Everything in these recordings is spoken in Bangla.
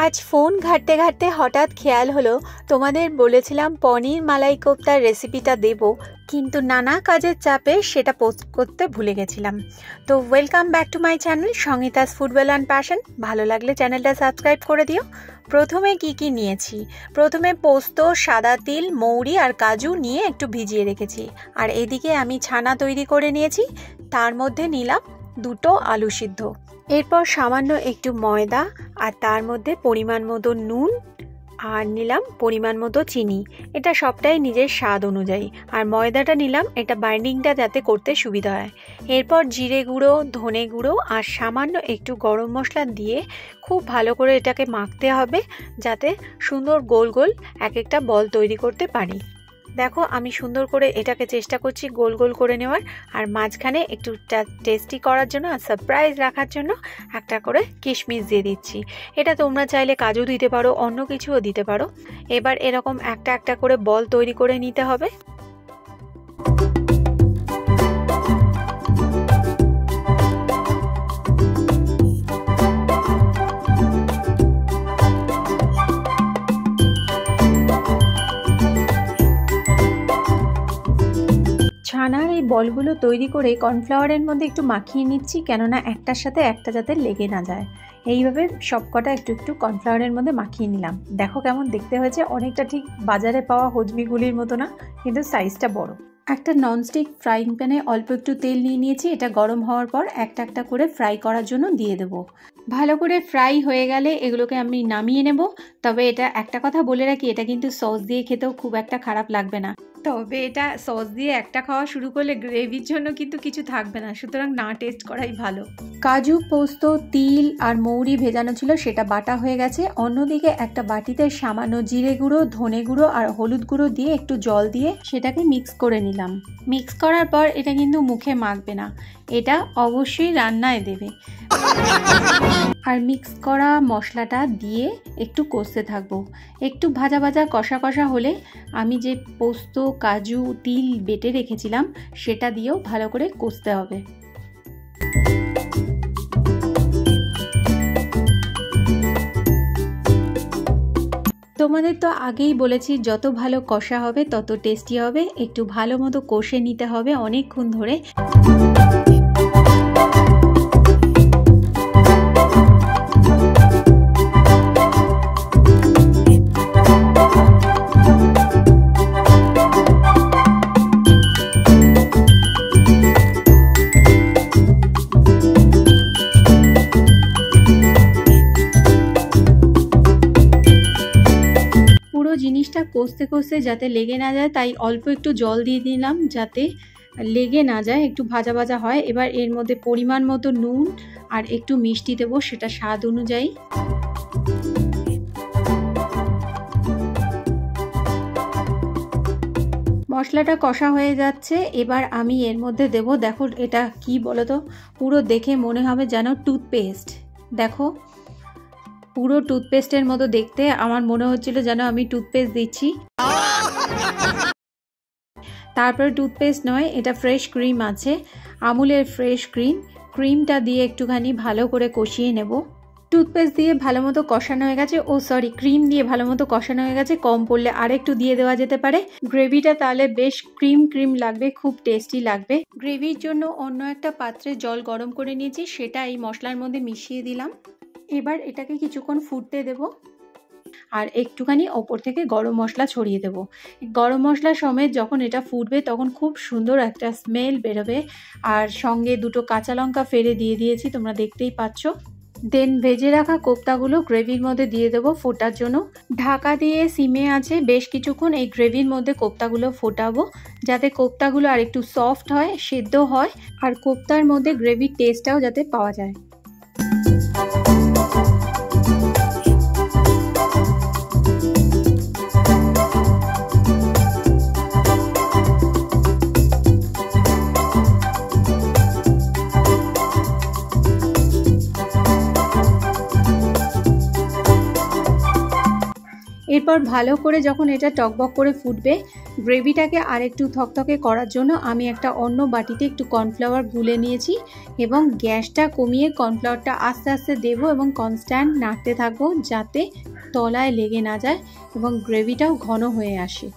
আজ ফোন ঘাঁটতে ঘাঁটতে হঠাৎ খেয়াল হলো তোমাদের বলেছিলাম পনির মালাই কোফতার রেসিপিটা দেব, কিন্তু নানা কাজের চাপে সেটা পোস্ট করতে ভুলে গেছিলাম। তো welcome back to my channel Sangeeta's food world and passion. ভালো লাগলে চ্যানেলটা সাবস্ক্রাইব করে দিও। প্রথমে কি নিয়েছি, প্রথমে পোস্ত, সাদা তিল, মৌরি আর কাজু নিয়ে একটু ভিজিয়ে রেখেছি। আর এদিকে আমি ছানা তৈরি করে নিয়েছি, তার মধ্যে নিলাম দুটো আলু সিদ্ধ। এরপর সামান্য একটু ময়দা আর তার মধ্যে পরিমাণ মতো নুন আর নিলাম পরিমাণ মতো চিনি। এটা সবটাই নিজের স্বাদ অনুযায়ী। আর ময়দাটা নিলাম এটা বাইন্ডিংটা যাতে করতে সুবিধা হয়। এরপর জিরে গুঁড়ো, ধনে গুঁড়ো আর সামান্য একটু গরম মশলা দিয়ে খুব ভালো করে এটাকে মাখতে হবে, যাতে সুন্দর গোল গোল এক একটা বল তৈরি করতে পারি। দেখো আমি সুন্দর করে এটাকে চেষ্টা করছি গোল গোল করে নেওয়ার। আর মাঝখানে একটু টেস্টি করার জন্য আর সারপ্রাইজ রাখার জন্য একটা করে কিশমিশ দিয়ে দিচ্ছি। এটা তোমরা চাইলে কাজু দিতে পারো, অন্য কিছুও দিতে পারো। এবার এরকম একটা একটা করে বল তৈরি করে নিতে হবে। ছানার এই বলগুলো তৈরি করে কর্নফ্লাওয়ারের মধ্যে একটু মাখিয়ে নিচ্ছি, কেননা একটার সাথে একটা যাতে লেগে না যায়। এইভাবে সবকটা একটু একটু কর্নফ্লাওয়ারের মধ্যে মাখিয়ে নিলাম। দেখো কেমন দেখতে হয়েছে, অনেকটা ঠিক বাজারে পাওয়া হজমিগুলির মতো না, কিন্তু সাইজটা বড়। একটা ননস্টিক ফ্রাইং প্যানে অল্প একটু তেল নিয়ে নিয়েছি। এটা গরম হওয়ার পর একটা একটা করে ফ্রাই করার জন্য দিয়ে দেব। ভালো করে ফ্রাই হয়ে গেলে এগুলোকে আমি নামিয়ে নেব। তবে এটা একটা কথা বলে রাখি, এটা কিন্তু সস দিয়ে খেতেও খুব একটা খারাপ লাগবে না। তবে এটা সস দিয়ে একটা খাওয়া শুরু করলে গ্রেভির জন্য কিন্তু কিছু থাকবে না, সুতরাং না টেস্ট করাই ভালো। কাজু, পোস্ত, তিল আর মৌরি ভেজানো ছিল, সেটা বাটা হয়ে গেছে। অন্যদিকে একটা বাটিতে সামান্য জিরে গুঁড়ো, ধনে গুঁড়ো আর হলুদ গুঁড়ো দিয়ে একটু জল দিয়ে সেটাকে মিক্স করে নিলাম। মিক্স করার পর এটা কিন্তু মুখে মাখবে না, এটা অবশ্যই রান্নায় দেবে। আর মিক্স করা মশলাটা দিয়ে একটু কষতে থাকবো। একটু ভাজা ভাজা কষা কষা হলে আমি যে পোস্ত, কাজু, তিল বেটে রেখেছিলাম সেটা দিয়েও ভালো করে কষতে হবে। তোমাদের তো আগেই বলেছি, যত ভালো কষা হবে তত টেস্টি হবে। একটু ভালো মতো কষে নিতে হবে অনেকক্ষণ ধরে। জিনিসটা কষতে কষতে যাতে লেগে না যায়, তাই অল্প একটু জল দিয়ে দিলাম যাতে লেগে না যায়, একটু ভাজা ভাজা হয়। এবার এর মধ্যে পরিমাণ মতো নুন আর একটু মিষ্টি দেবো, সেটা স্বাদ অনুযায়ী। মশলাটা কষা হয়ে যাচ্ছে, এবার আমি এর মধ্যে দেব, দেখো এটা কি বলো তো, পুরো দেখে মনে হবে যেন টুথপেস্ট। দেখো পুরো টুথপেস্টের মতো দেখতে, আমার মনে হচ্ছিল যেন আমি টুথপেস্ট দিচ্ছি। তারপরে টুথপেস্ট নয়, এটা ফ্রেশ ক্রিম আছে, আমুলের ফ্রেশ ক্রিমটা দিয়ে একটুখানি ভালো করে কষিয়ে নেব। টুথপেস্ট দিয়ে ভালো মতো কষানো হয়ে গেছে, ক্রিম দিয়ে ভালো মতো কষানো হয়ে গেছে। কম পড়লে আরেকটু দিয়ে দেওয়া যেতে পারে। গ্রেভিটা তাহলে বেশ ক্রিম লাগবে, খুব টেস্টি লাগবে। গ্রেভির জন্য অন্য একটা পাত্রে জল গরম করে নিয়েছি, সেটা এই মশলার মধ্যে মিশিয়ে দিলাম। এবার এটাকে কিছুক্ষণ ফুটতে দেব আর একটুখানি ওপর থেকে গরম মশলা ছড়িয়ে দেব। গরম মশলা সমেত যখন এটা ফুটবে তখন খুব সুন্দর একটা স্মেল বেরোবে। আর সঙ্গে দুটো কাঁচা লঙ্কা ফেলে দিয়ে দিয়েছি, তোমরা দেখতেই পাচ্ছ। দেন ভেজে রাখা কোফতাগুলো গ্রেভির মধ্যে দিয়ে দেবো ফোটার জন্য। ঢাকা দিয়ে সিমে আছে বেশ কিছুক্ষণ এই গ্রেভির মধ্যে কোফতাগুলো ফোটাবো, যাতে কোফতাগুলো আর একটু সফট হয়, সেদ্ধ হয়, আর কোফতার মধ্যে গ্রেভির টেস্টটাও যাতে পাওয়া যায়। এরপর ভালো করে যখন এটা টকবক করে ফুটবে, গ্রেভিটাকে আরেকটু থকথকে করার জন্য আমি একটা অন্য বাটিতে একটু কর্নফ্লাওয়ার গুলে নিয়েছি এবং গ্যাসটা কমিয়ে কর্নফ্লাওয়ারটা আস্তে আস্তে দেবো এবং কনস্ট্যান্ট নাড়তে থাকবো যাতে তলায় লেগে না যায় এবং গ্রেভিটাও ঘন হয়ে আসে।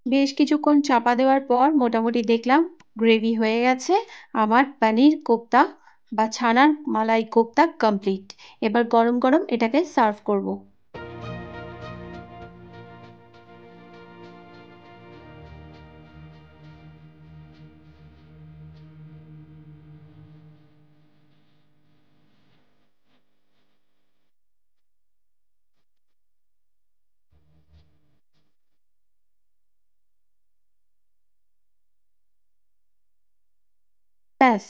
বেশ কিছুক্ষণ চাপা দেওয়ার পর মোটামুটি দেখলাম গ্রেভি হয়ে গেছে। আমার পনির কোপ্তা বা ছানার মালাই কোপ্তা কমপ্লিট। এবার গরম গরম এটাকে সার্ভ করব। ব্যাস,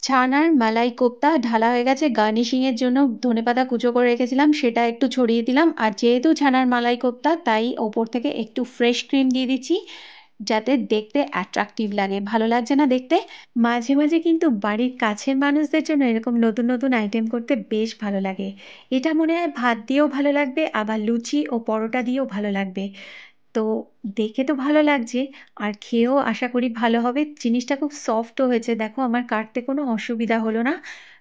ছানার মালাই কোপ্তা ঢালা হয়ে গেছে। গার্নিশিং এর জন্য ধনেপাতা কুচো করে রেখেছিলাম, সেটা একটু ছড়িয়ে দিলাম। আর যেহেতু ছানার মালাই কোপ্তা, তাই ওপর থেকে একটু ফ্রেশ ক্রিম দিয়ে দিচ্ছি যাতে দেখতে অ্যাট্রাকটিভ লাগে। ভালো লাগছে না দেখতে? মাঝে মাঝে কিন্তু বাড়ির কাছের মানুষদের জন্য এরকম নতুন নতুন আইটেম করতে বেশ ভালো লাগে। এটা মনে হয় ভাত দিয়েও ভালো লাগবে, আবার লুচি ও পরোটা দিয়েও ভালো লাগবে। তো দেখে তো ভালো লাগছে, আর খেয়েও আশা করি ভালো হবে। জিনিসটা খুব সফটও হয়েছে, দেখো আমার কাটতে কোনো অসুবিধা হলো না।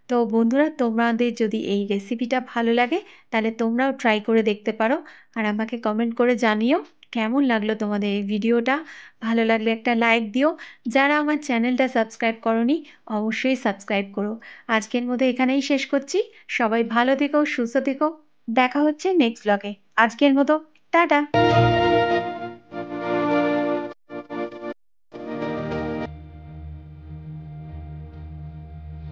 তো বন্ধুরা, তোমাদের যদি এই রেসিপিটা ভালো লাগে তাহলে তোমরাও ট্রাই করে দেখতে পারো, আর আমাকে কমেন্ট করে জানিও কেমন লাগলো তোমাদের এই ভিডিওটা। ভালো লাগলে একটা লাইক দিও। যারা আমার চ্যানেলটা সাবস্ক্রাইব করনি, অবশ্যই সাবস্ক্রাইব করো। আজকের মতো এখানেই শেষ করছি। সবাই ভালো থেকো, সুস্থ থেকো। দেখা হচ্ছে নেক্সট ব্লগে। আজকের মতো টাটা।